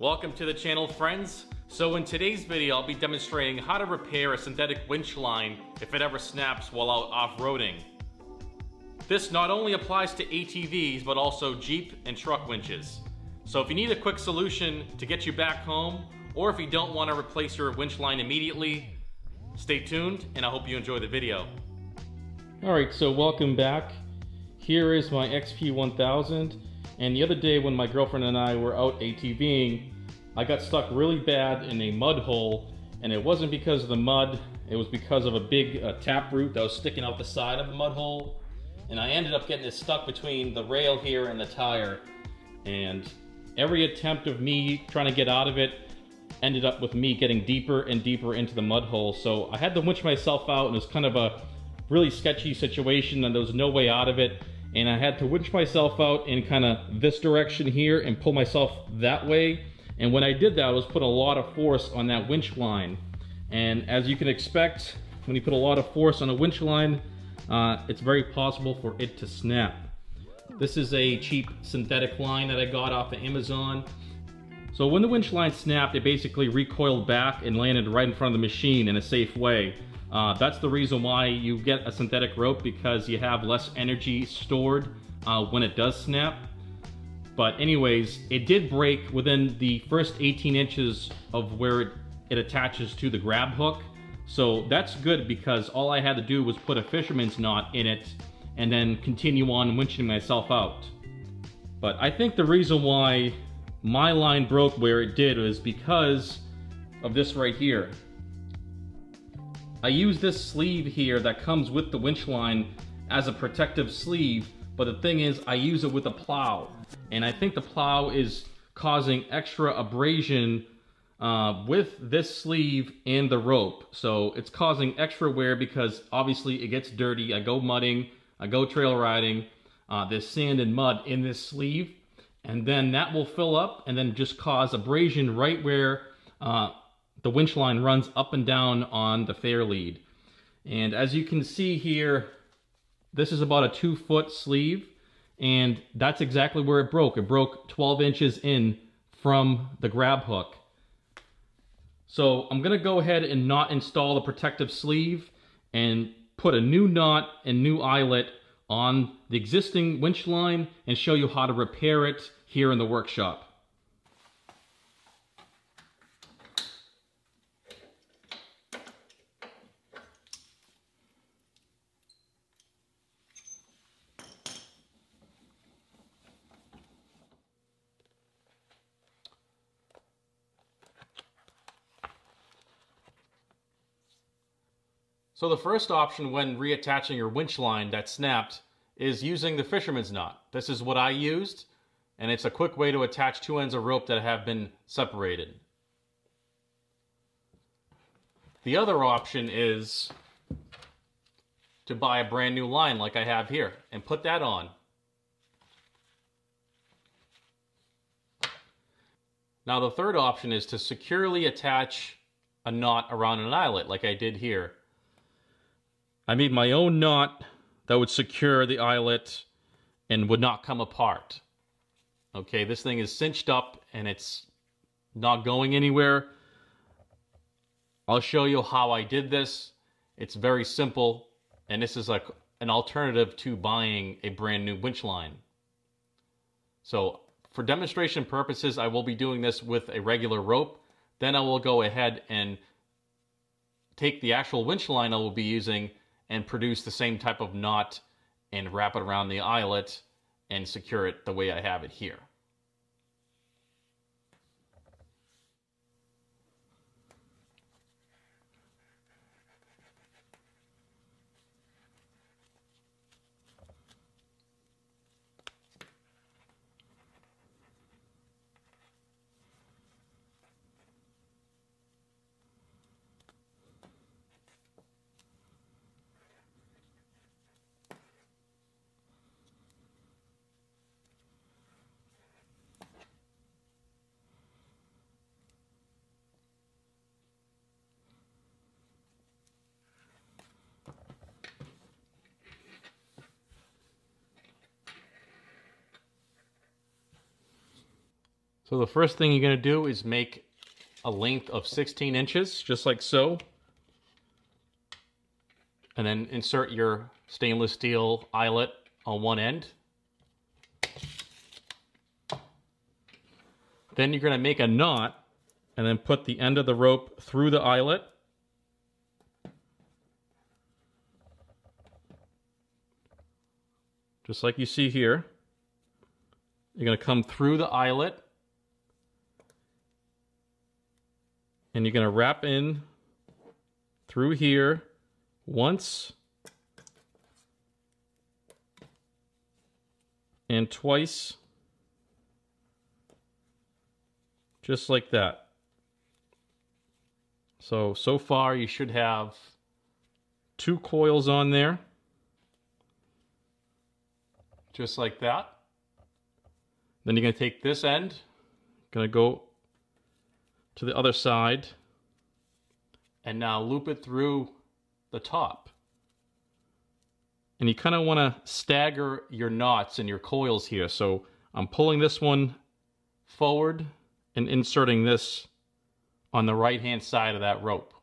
Welcome to the channel, friends. So in today's video, I'll be demonstrating how to repair a synthetic winch line if it ever snaps while out off-roading. This not only applies to ATVs, but also Jeep and truck winches. So if you need a quick solution to get you back home, or if you don't want to replace your winch line immediately, stay tuned and I hope you enjoy the video. Alright, so welcome back. Here is my XP1000, and the other day when my girlfriend and I were out ATVing, I got stuck really bad in a mud hole, and it wasn't because of the mud, it was because of a big taproot that was sticking out the side of the mud hole, and I ended up getting it stuck between the rail here and the tire, and every attempt of me trying to get out of it ended up with me getting deeper and deeper into the mud hole. So I had to winch myself out, and it was kind of a really sketchy situation and there was no way out of it, and I had to winch myself out in kind of this direction here and pull myself that way. And when I did that, I was putting a lot of force on that winch line, and as you can expect, when you put a lot of force on a winch line, it's very possible for it to snap. This is a cheap synthetic line that I got off of Amazon. So when the winch line snapped, it basically recoiled back and landed right in front of the machine in a safe way. That's the reason why you get a synthetic rope, because you have less energy stored when it does snap. But anyways, it did break within the first 18 inches of where it attaches to the grab hook. So that's good, because all I had to do was put a fisherman's knot in it and then continue on winching myself out. But I think the reason why my line broke where it did was because of this right here. I use this sleeve here that comes with the winch line as a protective sleeve, but the thing is, I use it with a plow, and I think the plow is causing extra abrasion with this sleeve and the rope. So it's causing extra wear because obviously it gets dirty. I go mudding, I go trail riding, there's sand and mud in this sleeve, and then that will fill up and then just cause abrasion right where the winch line runs up and down on the fair lead. And as you can see here, this is about a 2-foot sleeve, and that's exactly where it broke. It broke 12 inches in from the grab hook. So I'm gonna go ahead and not install the protective sleeve and put a new knot and new eyelet on the existing winch line and show you how to repair it here in the workshop. So the first option when reattaching your winch line that snapped is using the fisherman's knot. This is what I used, and it's a quick way to attach two ends of rope that have been separated. The other option is to buy a brand new line like I have here and put that on. Now the third option is to securely attach a knot around an eyelet like I did here. I made my own knot that would secure the eyelet and would not come apart. Okay, this thing is cinched up and it's not going anywhere. I'll show you how I did this. It's very simple, and this is like an alternative to buying a brand new winch line. So for demonstration purposes, I will be doing this with a regular rope. Then I will go ahead and take the actual winch line I will be using and produce the same type of knot and wrap it around the eyelet and secure it the way I have it here. So the first thing you're going to do is make a length of 16 inches, just like so. And then insert your stainless steel eyelet on one end. Then you're going to make a knot and then put the end of the rope through the eyelet. Just like you see here. You're going to come through the eyelet. And you're going to wrap in through here once and twice, just like that. So far you should have 2 coils on there, just like that. Then you're going to take this end, going to go to the other side, and now loop it through the top. And you kind of want to stagger your knots and your coils here. So I'm pulling this one forward and inserting this on the right hand side of that rope.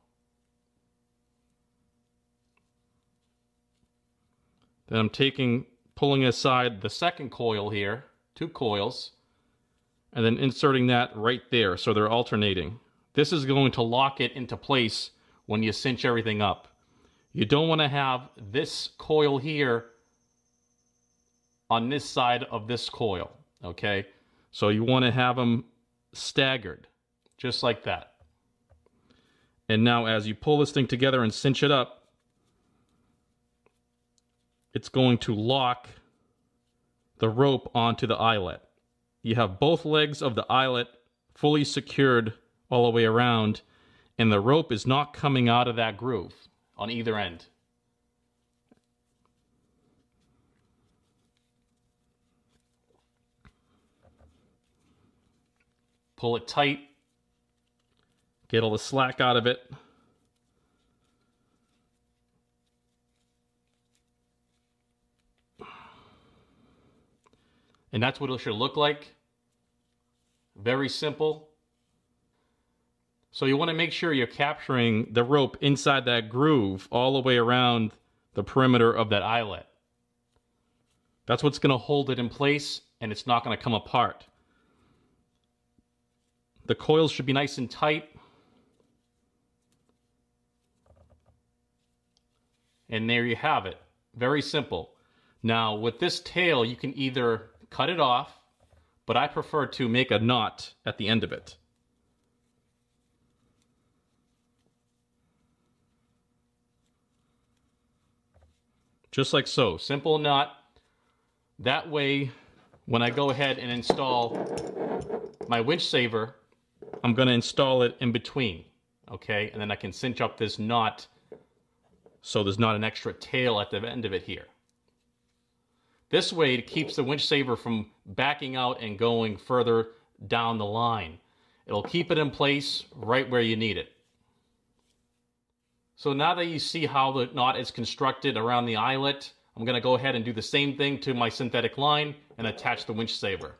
Then I'm pulling aside the second coil here, 2 coils, and then inserting that right there so they're alternating. This is going to lock it into place when you cinch everything up. You don't want to have this coil here on this side of this coil, okay? So you want to have them staggered, just like that. And now as you pull this thing together and cinch it up, it's going to lock the rope onto the eyelet. You have both legs of the eyelet fully secured all the way around, and the rope is not coming out of that groove on either end. Pull it tight, get all the slack out of it. And that's what it should look like. Very simple. So you want to make sure you're capturing the rope inside that groove all the way around the perimeter of that eyelet. That's what's going to hold it in place, and it's not going to come apart. The coils should be nice and tight. And there you have it. Very simple. Now with this tail, you can either cut it off, but I prefer to make a knot at the end of it. Just like so. Simple knot. That way, when I go ahead and install my winch saver, I'm going to install it in between, okay? And then I can cinch up this knot so there's not an extra tail at the end of it here. This way it keeps the winch saver from backing out and going further down the line. It'll keep it in place right where you need it. So now that you see how the knot is constructed around the eyelet, I'm going to go ahead and do the same thing to my synthetic line and attach the winch saver.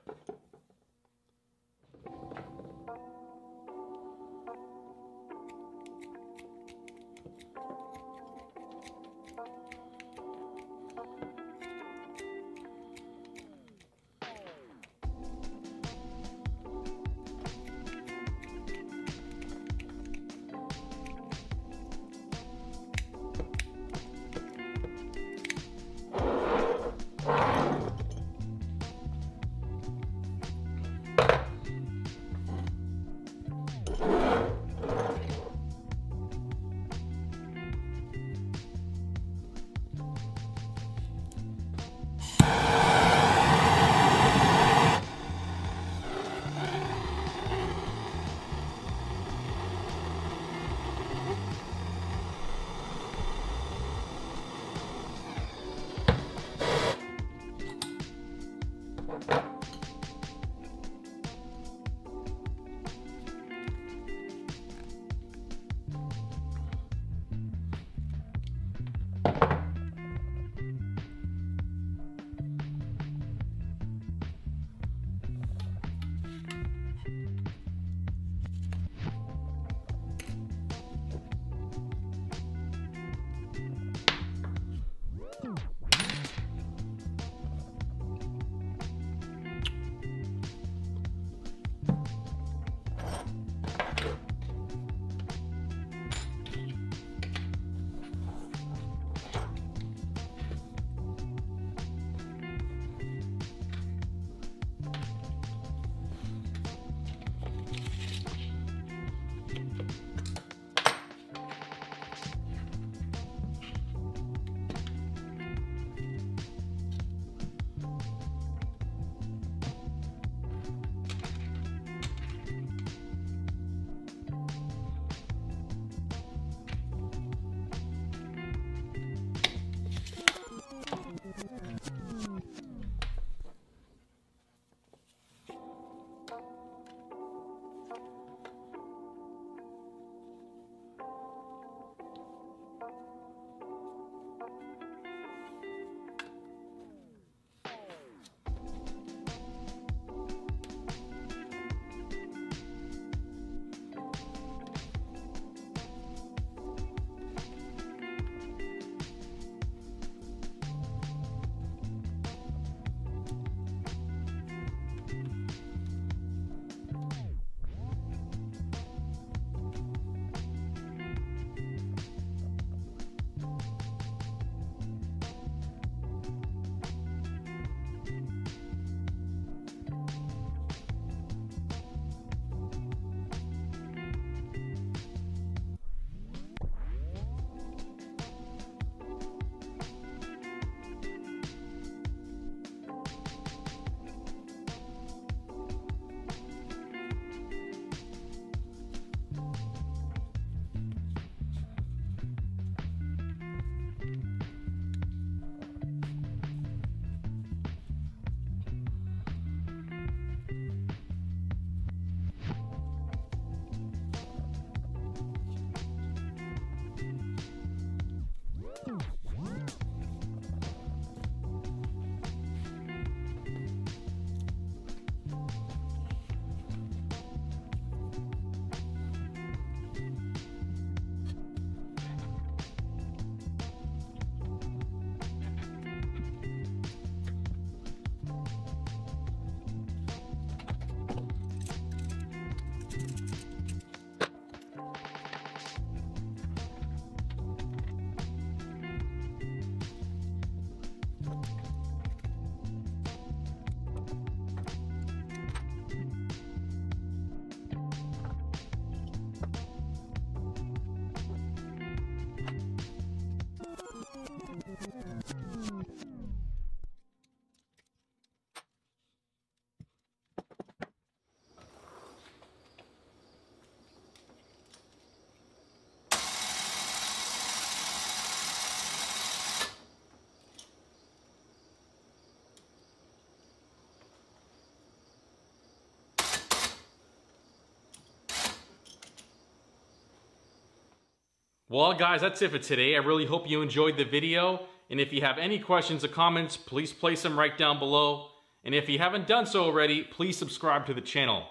Well guys, that's it for today. I really hope you enjoyed the video. And if you have any questions or comments, please place them right down below. And if you haven't done so already, please subscribe to the channel.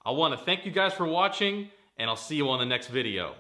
I want to thank you guys for watching, and I'll see you on the next video.